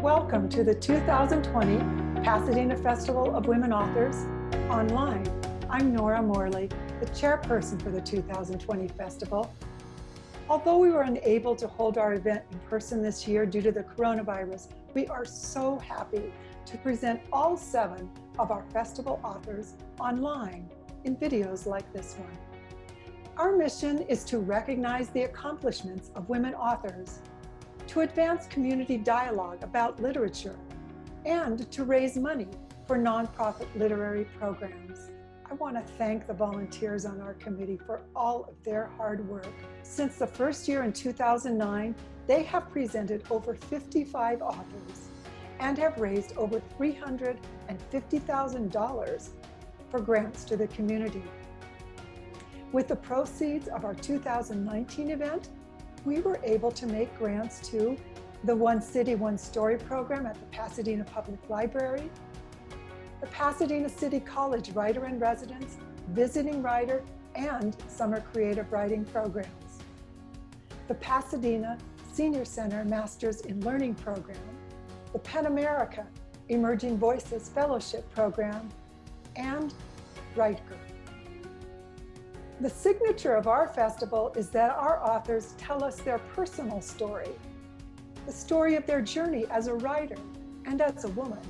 Welcome to the 2020 Pasadena Festival of Women Authors online. I'm Nora Morley, the chairperson for the 2020 festival. Although we were unable to hold our event in person this year due to the coronavirus, we are so happy to present all 7 of our festival authors online in videos like this one. Our mission is to recognize the accomplishments of women authors, to advance community dialogue about literature, and to raise money for nonprofit literary programs. I want to thank the volunteers on our committee for all of their hard work. Since the first year in 2009, they have presented over 55 authors and have raised over $350,000 for grants to the community. With the proceeds of our 2019 event, we were able to make grants to the One City, One Story program at the Pasadena Public Library, the Pasadena City College Writer-in-Residence, Visiting Writer, and Summer Creative Writing programs, the Pasadena Senior Center Masters in Learning program, the Penn America Emerging Voices Fellowship program, and Writer. The signature of our festival is that our authors tell us their personal story, the story of their journey as a writer and as a woman.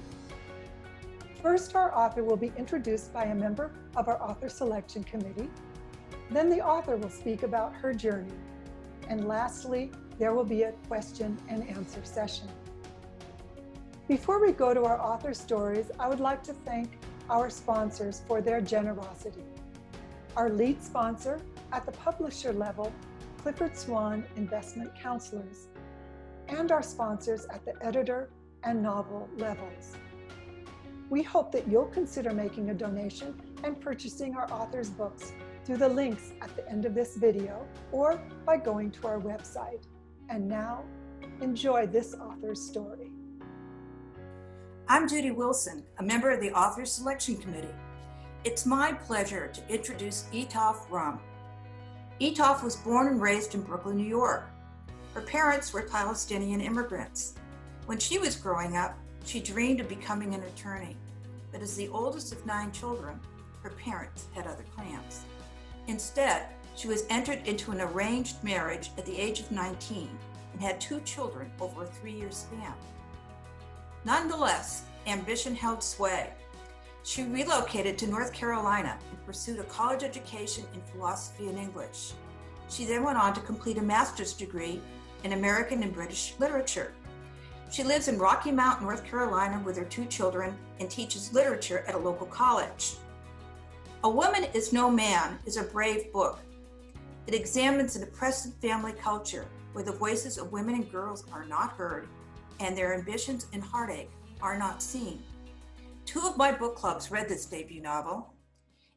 First, our author will be introduced by a member of our author selection committee. Then the author will speak about her journey. And lastly, there will be a question and answer session. Before we go to our author stories, I would like to thank our sponsors for their generosity. Our lead sponsor at the publisher level, Clifford Swan Investment Counselors, and our sponsors at the editor and novel levels. We hope that you'll consider making a donation and purchasing our authors' books through the links at the end of this video or by going to our website. And now, enjoy this author's story. I'm Judy Wilson, a member of the Authors Selection Committee. It's my pleasure to introduce Etaf Rum. Etop was born and raised in Brooklyn, New York. Her parents were Palestinian immigrants. When she was growing up, she dreamed of becoming an attorney, but as the oldest of 9 children, her parents had other plans. Instead, she was entered into an arranged marriage at the age of 19 and had 2 children over a 3-year span. Nonetheless, ambition held sway. She relocated to North Carolina and pursued a college education in philosophy and English. She then went on to complete a master's degree in American and British literature. She lives in Rocky Mount, North Carolina with her 2 children and teaches literature at a local college. A Woman Is No Man is a brave book. It examines an oppressive family culture where the voices of women and girls are not heard and their ambitions and heartache are not seen. 2 of my book clubs read this debut novel.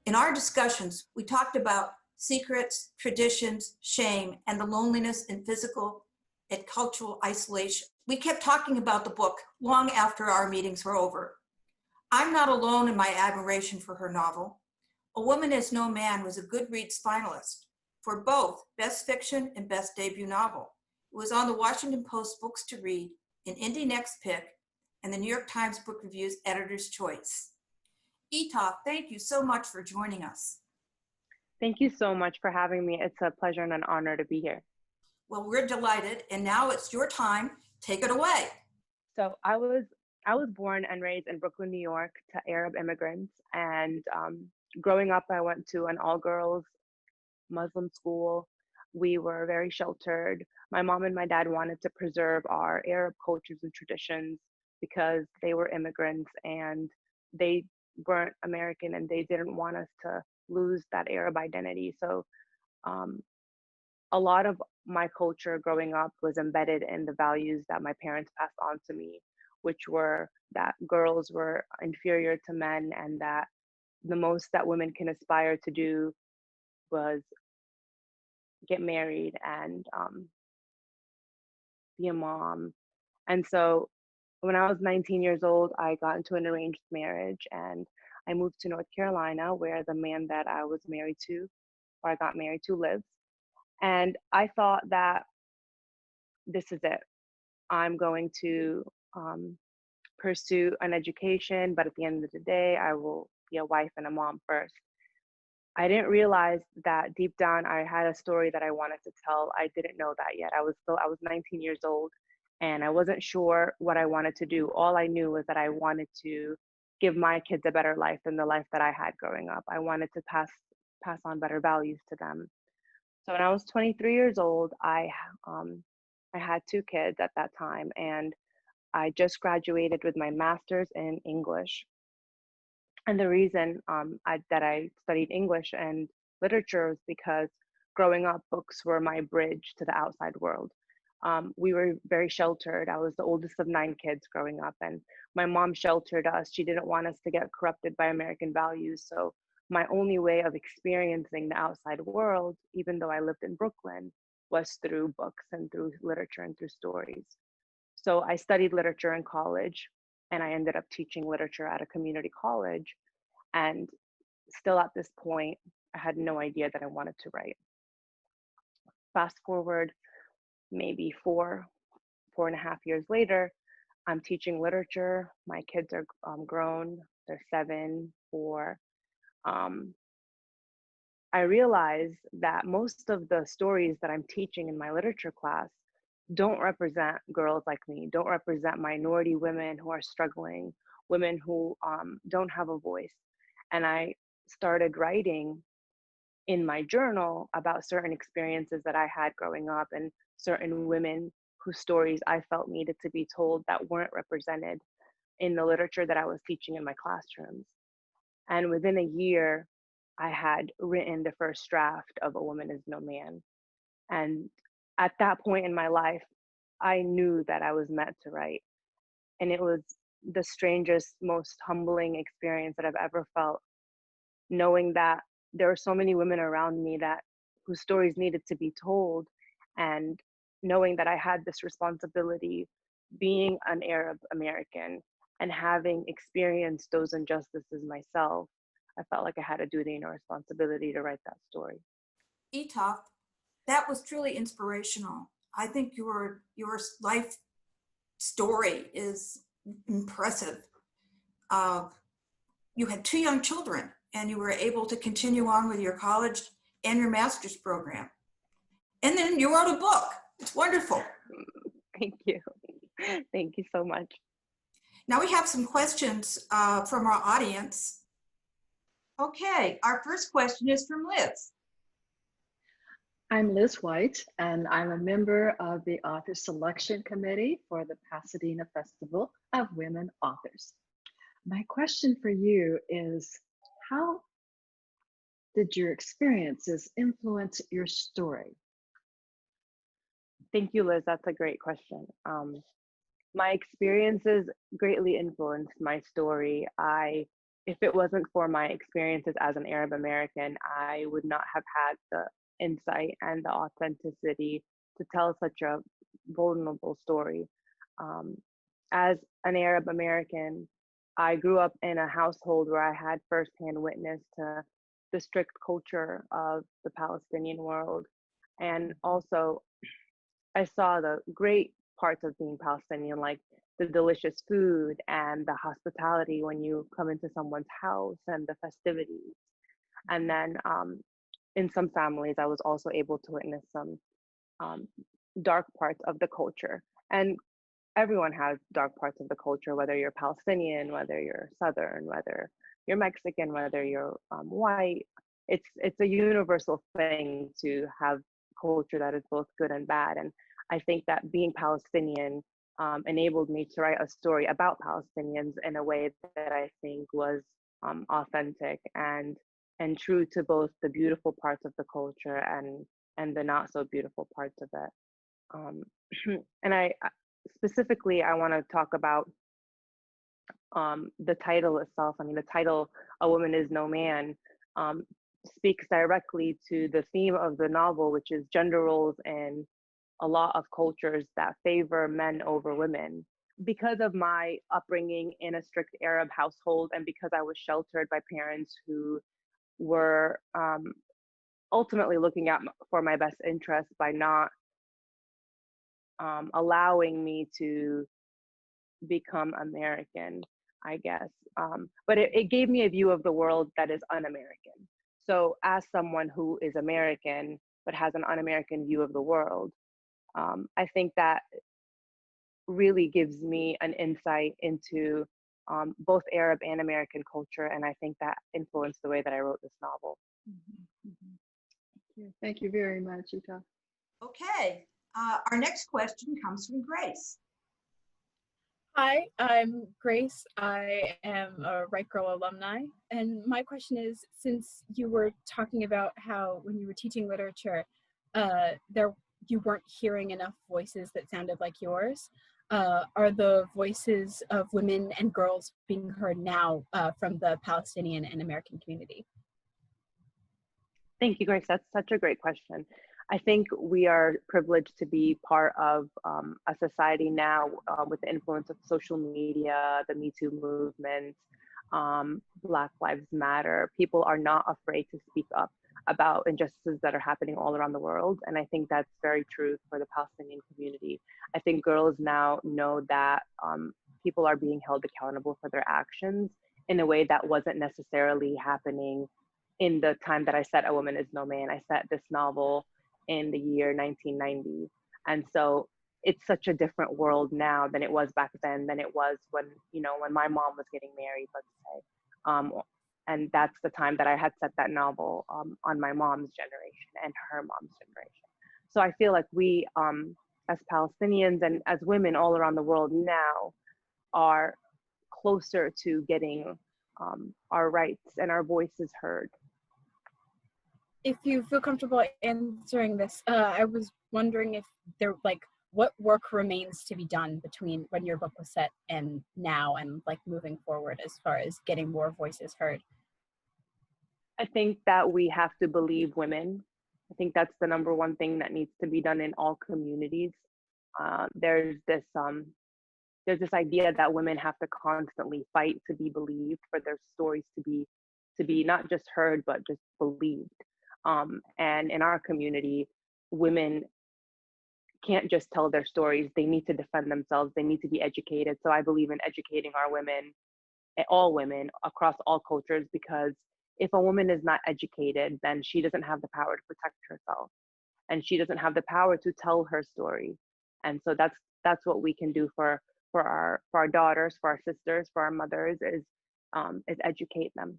In our discussions, we talked about secrets, traditions, shame, and the loneliness and physical and cultural isolation. We kept talking about the book long after our meetings were over. I'm not alone in my admiration for her novel. A Woman Is No Man was a Goodreads finalist for both Best Fiction and Best Debut Novel. It was on the Washington Post Books to Read, an Indie Next Pick, and the New York Times Book Review's Editor's Choice. Etop, thank you so much for joining us. Thank you so much for having me. It's a pleasure and an honor to be here. Well, we're delighted, and now it's your time. Take it away. So I was born and raised in Brooklyn, New York, to Arab immigrants. And growing up, I went to an all-girls Muslim school. We were very sheltered. My mom and my dad wanted to preserve our Arab cultures and traditions because they were immigrants and they weren't American and they didn't want us to lose that Arab identity. So a lot of my culture growing up was embedded in the values that my parents passed on to me, which were that girls were inferior to men and that the most that women can aspire to do was get married and be a mom. And so when I was 19 years old, I got into an arranged marriage and I moved to North Carolina where the man that I was married to, or I got married to, lives. And I thought that this is it. I'm going to um, pursue an education, but at the end of the day, I will be a wife and a mom first. I didn't realize that deep down I had a story that I wanted to tell. I didn't know that yet. I was 19 years old and I wasn't sure what I wanted to do. All I knew was that I wanted to give my kids a better life than the life that I had growing up. I wanted to pass on better values to them. So when I was 23 years old, I had two kids at that time, and I just graduated with my master's in English. And the reason that I studied English and literature is because growing up, books were my bridge to the outside world. We were very sheltered. I was the oldest of nine kids growing up, and my mom sheltered us. She didn't want us to get corrupted by American values. So my only way of experiencing the outside world, even though I lived in Brooklyn, was through books and through literature and through stories. So I studied literature in college, and I ended up teaching literature at a community college. And still at this point, I had no idea that I wanted to write. Fast forward maybe 4.5 years later, I'm teaching literature. My kids are grown, they're 7, 4. Um, I realize that most of the stories that I'm teaching in my literature class don't represent girls like me, don't represent minority women who are struggling, women who don't have a voice. And I started writing in my journal about certain experiences that I had growing up and certain women whose stories I felt needed to be told that weren't represented in the literature that I was teaching in my classrooms. And within a year, I had written the first draft of A Woman Is No Man. And at that point in my life, I knew that I was meant to write. And it was the strangest, most humbling experience that I've ever felt, knowing that there were so many women around me that whose stories needed to be told, and knowing that I had this responsibility, being an Arab American and having experienced those injustices myself. I felt like I had a duty and a responsibility to write that story. Etop, that was truly inspirational. I think your life story is impressive. Uh, you had 2 young children, and you were able to continue on with your college and your master's program. And then you wrote a book. It's wonderful. Thank you. Thank you so much. Now we have some questions from our audience. Okay, our first question is from Liz. I'm Liz White, and I'm a member of the Author Selection Committee for the Pasadena Festival of Women Authors. My question for you is, how did your experiences influence your story? Thank you, Liz. That's a great question. My experiences greatly influenced my story. If it wasn't for my experiences as an Arab American, I would not have had the insight and the authenticity to tell such a vulnerable story. As an Arab American, I grew up in a household where I had firsthand witness to the strict culture of the Palestinian world. And also, I saw the great parts of being Palestinian, like the delicious food and the hospitality when you come into someone's house and the festivities. And then in some families, I was also able to witness some dark parts of the culture. And everyone has dark parts of the culture, whether you're Palestinian, whether you're Southern, whether you're Mexican, whether you're white. It's a universal thing to have culture that is both good and bad. And I think that being Palestinian enabled me to write a story about Palestinians in a way that I think was authentic and true to both the beautiful parts of the culture and the not so beautiful parts of it. And I specifically, I want to talk about the title itself. I mean, the title, A Woman Is No Man, speaks directly to the theme of the novel, which is gender roles in a lot of cultures that favor men over women. Because of my upbringing in a strict Arab household, and because I was sheltered by parents who were ultimately looking out for my best interest by not allowing me to become American, I guess. But it gave me a view of the world that is un-American. So as someone who is American but has an un-American view of the world, I think that really gives me an insight into both Arab and American culture, and I think that influenced the way that I wrote this novel. Mhm, mhm. Thank you very much, Etaf. Okay, our next question comes from Grace. Hi, I'm Grace. I am a Right Girl alumni. And my question is, since you were talking about how when you were teaching literature, there you weren't hearing enough voices that sounded like yours, are the voices of women and girls being heard now from the Palestinian and American community? Thank you, Grace. That's such a great question. I think we are privileged to be part of a society now with the influence of social media, the Me Too movement, Black Lives Matter. People are not afraid to speak up about injustices that are happening all around the world. And I think that's very true for the Palestinian community. I think girls now know that people are being held accountable for their actions in a way that wasn't necessarily happening in the time that I set A Woman Is No Man. I set this novel in the year 1990. And so it's such a different world now than it was back then, than it was when, when my mom was getting married, let's say. And that's the time that I had set that novel on my mom's generation and her mom's generation. So I feel like we, as Palestinians and as women all around the world now, are closer to getting our rights and our voices heard. If you feel comfortable answering this, I was wondering if there, what work remains to be done between when your book was set and now, and moving forward as far as getting more voices heard? I think that we have to believe women. I think that's the number one thing that needs to be done in all communities. There's this idea that women have to constantly fight to be believed, for their stories to be not just heard but just believed. And in our community, women can't just tell their stories. They need to defend themselves. They need to be educated. So I believe in educating our women, all women across all cultures, because if a woman is not educated, then she doesn't have the power to protect herself, and she doesn't have the power to tell her story. And so that's what we can do for our daughters, for our sisters, for our mothers, is educate them.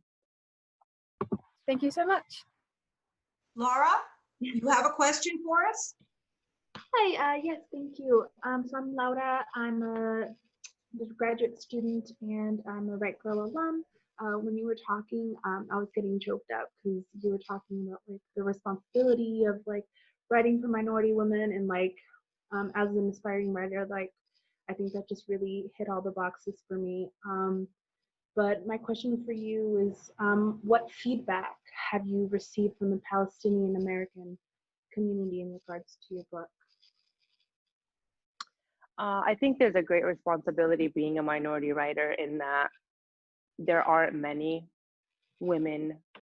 Thank you so much. Laura, you have a question for us? Hi, yes, thank you. So I'm Laura. I'm a graduate student and I'm a Right Girl alum. When you were talking, I was getting choked up because you were talking about the responsibility of writing for minority women, and as an aspiring writer, I think that just really hit all the boxes for me. But my question for you is, what feedback have you received from the Palestinian American community in regards to your book? I think there's a great responsibility being a minority writer, in that there aren't many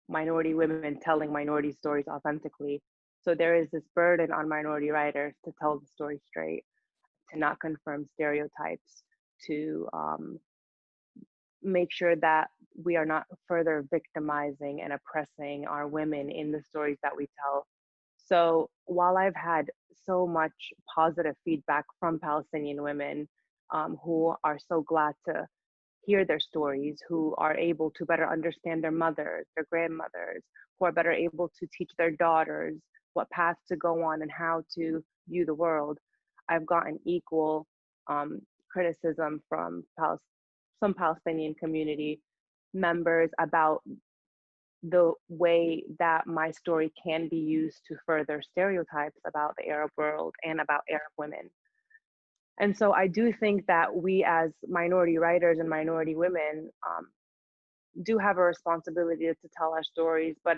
minority women telling minority stories authentically. So there is this burden on minority writers to tell the story straight, to not confirm stereotypes, to make sure that we are not further victimizing and oppressing our women in the stories that we tell. So while I've had so much positive feedback from Palestinian women who are so glad to hear their stories, who are able to better understand their mothers, their grandmothers, who are better able to teach their daughters what path to go on and how to view the world, I've gotten equal criticism from some Palestinian community members about the way that my story can be used to further stereotypes about the Arab world and about Arab women. And so I do think that we, as minority writers and minority women, do have a responsibility to tell our stories, but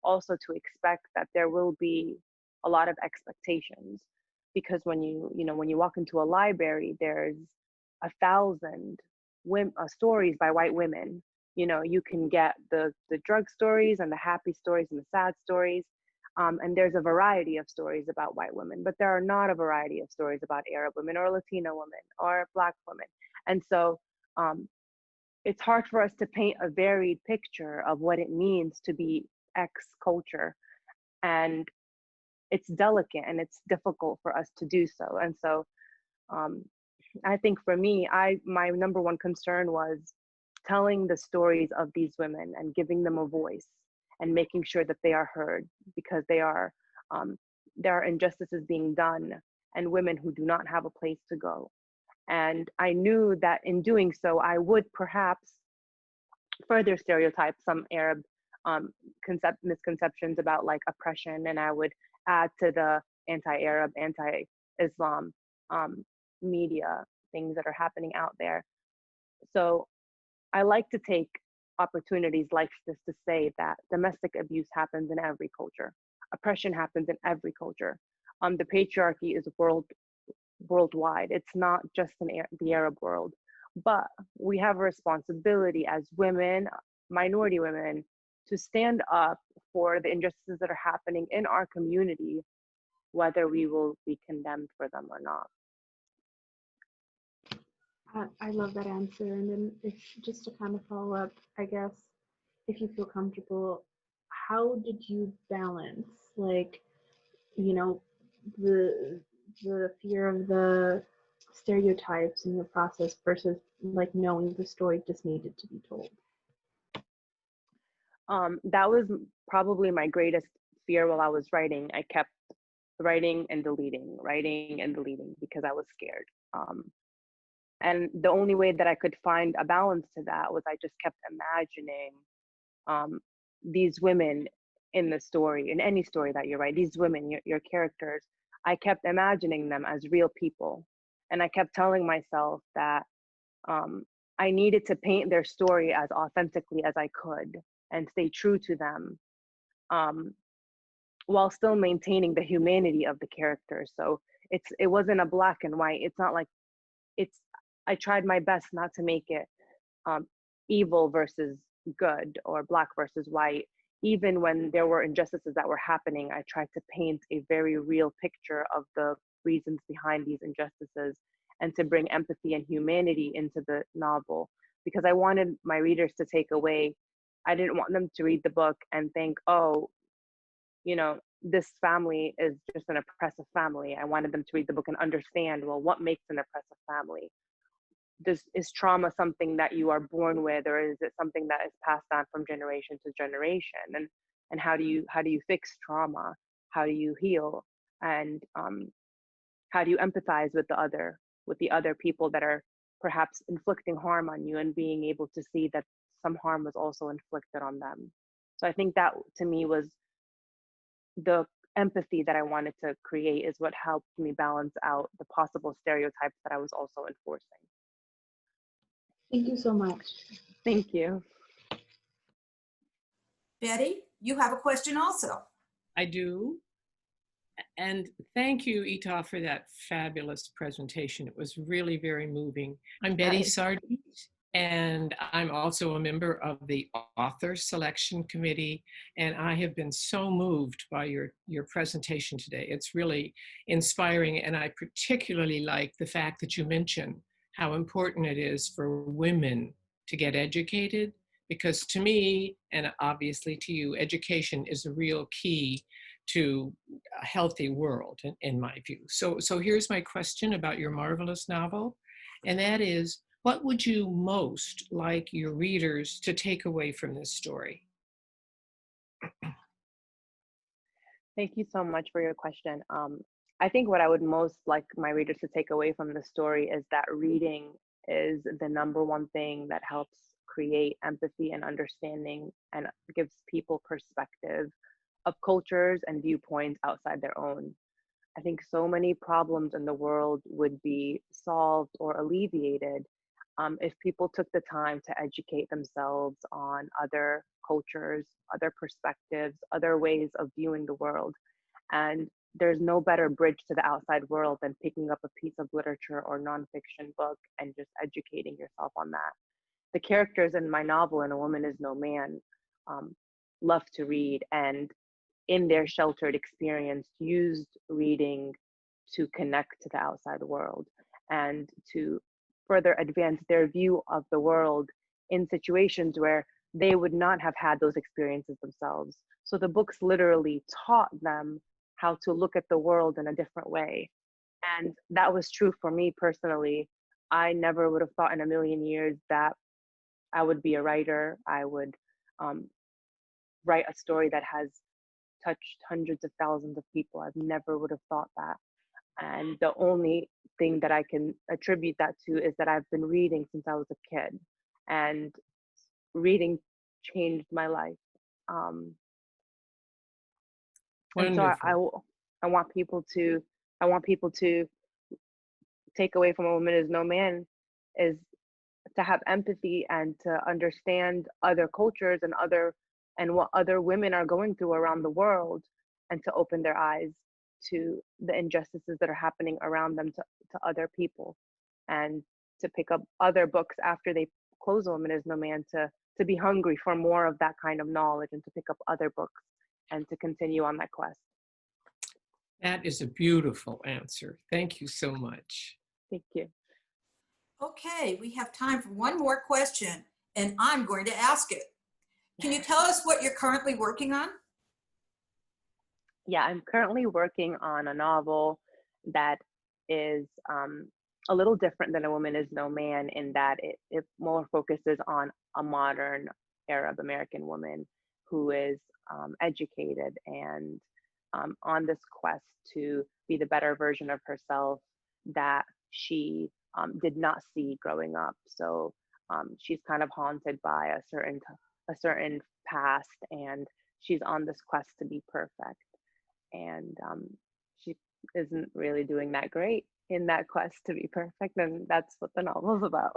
also to expect that there will be a lot of expectations. Because when you walk into a library, there's 1,000 stories by white women. You can get the drug stories and the happy stories and the sad stories, And there's a variety of stories about white women, but there are not a variety of stories about Arab women or Latino women or Black women. And so it's hard for us to paint a varied picture of what it means to be X culture. And it's delicate and it's difficult for us to do so. And so I think for me, my number one concern was telling the stories of these women and giving them a voice and making sure that they are heard, because there are injustices being done and women who do not have a place to go. And I knew that in doing so, I would perhaps further stereotype some Arab misconceptions about like oppression, and I would add to the anti-Arab, anti-Islam media things that are happening out there. So I like to take opportunities like this to say that domestic abuse happens in every culture. Oppression happens in every culture. The patriarchy is worldwide. It's not just in the Arab world. But we have a responsibility as women, minority women, to stand up for the injustices that are happening in our community, whether we will be condemned for them or not. I love that answer. And then if just to kind of follow up, I guess, if you feel comfortable, how did you balance, like, you know, the fear of the stereotypes in your process versus like knowing the story just needed to be told? That was probably my greatest fear while I was writing. I kept writing and deleting because I was scared. And the only way that I could find a balance to that was I just kept imagining these women in the story, in any story that you write, these women, your characters, I kept imagining them as real people. And I kept telling myself that I needed to paint their story as authentically as I could and stay true to them, while still maintaining the humanity of the characters. So it wasn't a black and white. It's not like I tried my best not to make it evil versus good or black versus white. Even when there were injustices that were happening, I tried to paint a very real picture of the reasons behind these injustices and to bring empathy and humanity into the novel, because I wanted my readers to take away. I didn't want them to read the book and think, oh, this family is just an oppressive family. I wanted them to read the book and understand, well, what makes an oppressive family? Is trauma something that you are born with, or is it something that is passed on from generation to generation? And how do you fix trauma? How do you heal? And how do you empathize with the other people that are perhaps inflicting harm on you, and being able to see that some harm was also inflicted on them? So I think that to me was the empathy that I wanted to create, is what helped me balance out the possible stereotypes that I was also enforcing. Thank you so much. Thank you. Betty, you have a question also. I do. And thank you, Etaf, for that fabulous presentation. It was really very moving. I'm Betty Sardi, and I'm also a member of the Author Selection Committee, and I have been so moved by your presentation today. It's really inspiring, and I particularly like the fact that you mentioned how important it is for women to get educated, because to me, and obviously to you, education is a real key to a healthy world, in my view. So here's my question about your marvelous novel, and that is, what would you most like your readers to take away from this story? Thank you so much for your question. I think what I would most like my readers to take away from the story is that reading is the number one thing that helps create empathy and understanding, and gives people perspective of cultures and viewpoints outside their own. I think so many problems in the world would be solved or alleviated if people took the time to educate themselves on other cultures, other perspectives, other ways of viewing the world. And there's no better bridge to the outside world than picking up a piece of literature or nonfiction book and just educating yourself on that. The characters in my novel, In A Woman Is No Man, love to read, and in their sheltered experience, used reading to connect to the outside world and to further advance their view of the world in situations where they would not have had those experiences themselves. So the books literally taught them how to look at the world in a different way. And that was true for me personally. I never would have thought in a million years that I would be a writer. I would write a story that has touched hundreds of thousands of people. I never would have thought that. And the only thing that I can attribute that to is that I've been reading since I was a kid, and reading changed my life. And so Wonderful. I want people to take away from A Woman Is No Man is to have empathy and to understand other cultures and what other women are going through around the world, and to open their eyes to the injustices that are happening around them to other people, and to pick up other books after they close A Woman Is No Man, to be hungry for more of that kind of knowledge and to pick up other books and to continue on that quest. That is a beautiful answer. Thank you so much. Thank you. Okay, we have time for one more question, and I'm going to ask it. Can you tell us what you're currently working on? Yeah, I'm currently working on a novel that is a little different than A Woman Is No Man, in that it more focuses on a modern Arab American woman who is educated and on this quest to be the better version of herself that she did not see growing up. So she's kind of haunted by a certain past, and she's on this quest to be perfect. And she isn't really doing that great in that quest to be perfect, and that's what the novel's about.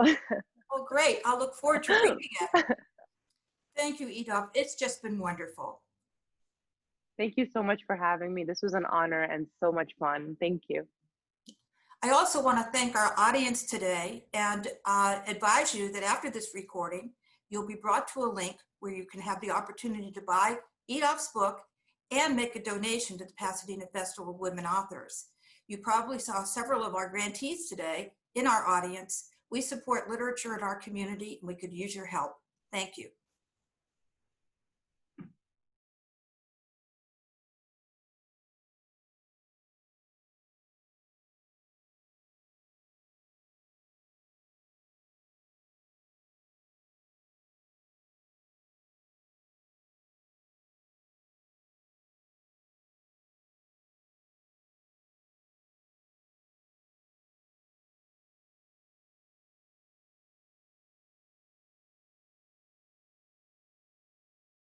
Oh, great. I'll look forward to reading it. Thank you, Etop. It's just been wonderful. Thank you so much for having me. This was an honor and so much fun. Thank you. I also want to thank our audience today and advise you that after this recording, you'll be brought to a link where you can have the opportunity to buy Etop's book and make a donation to the Pasadena Festival of Women Authors. You probably saw several of our grantees today in our audience. We support literature in our community, and we could use your help. Thank you.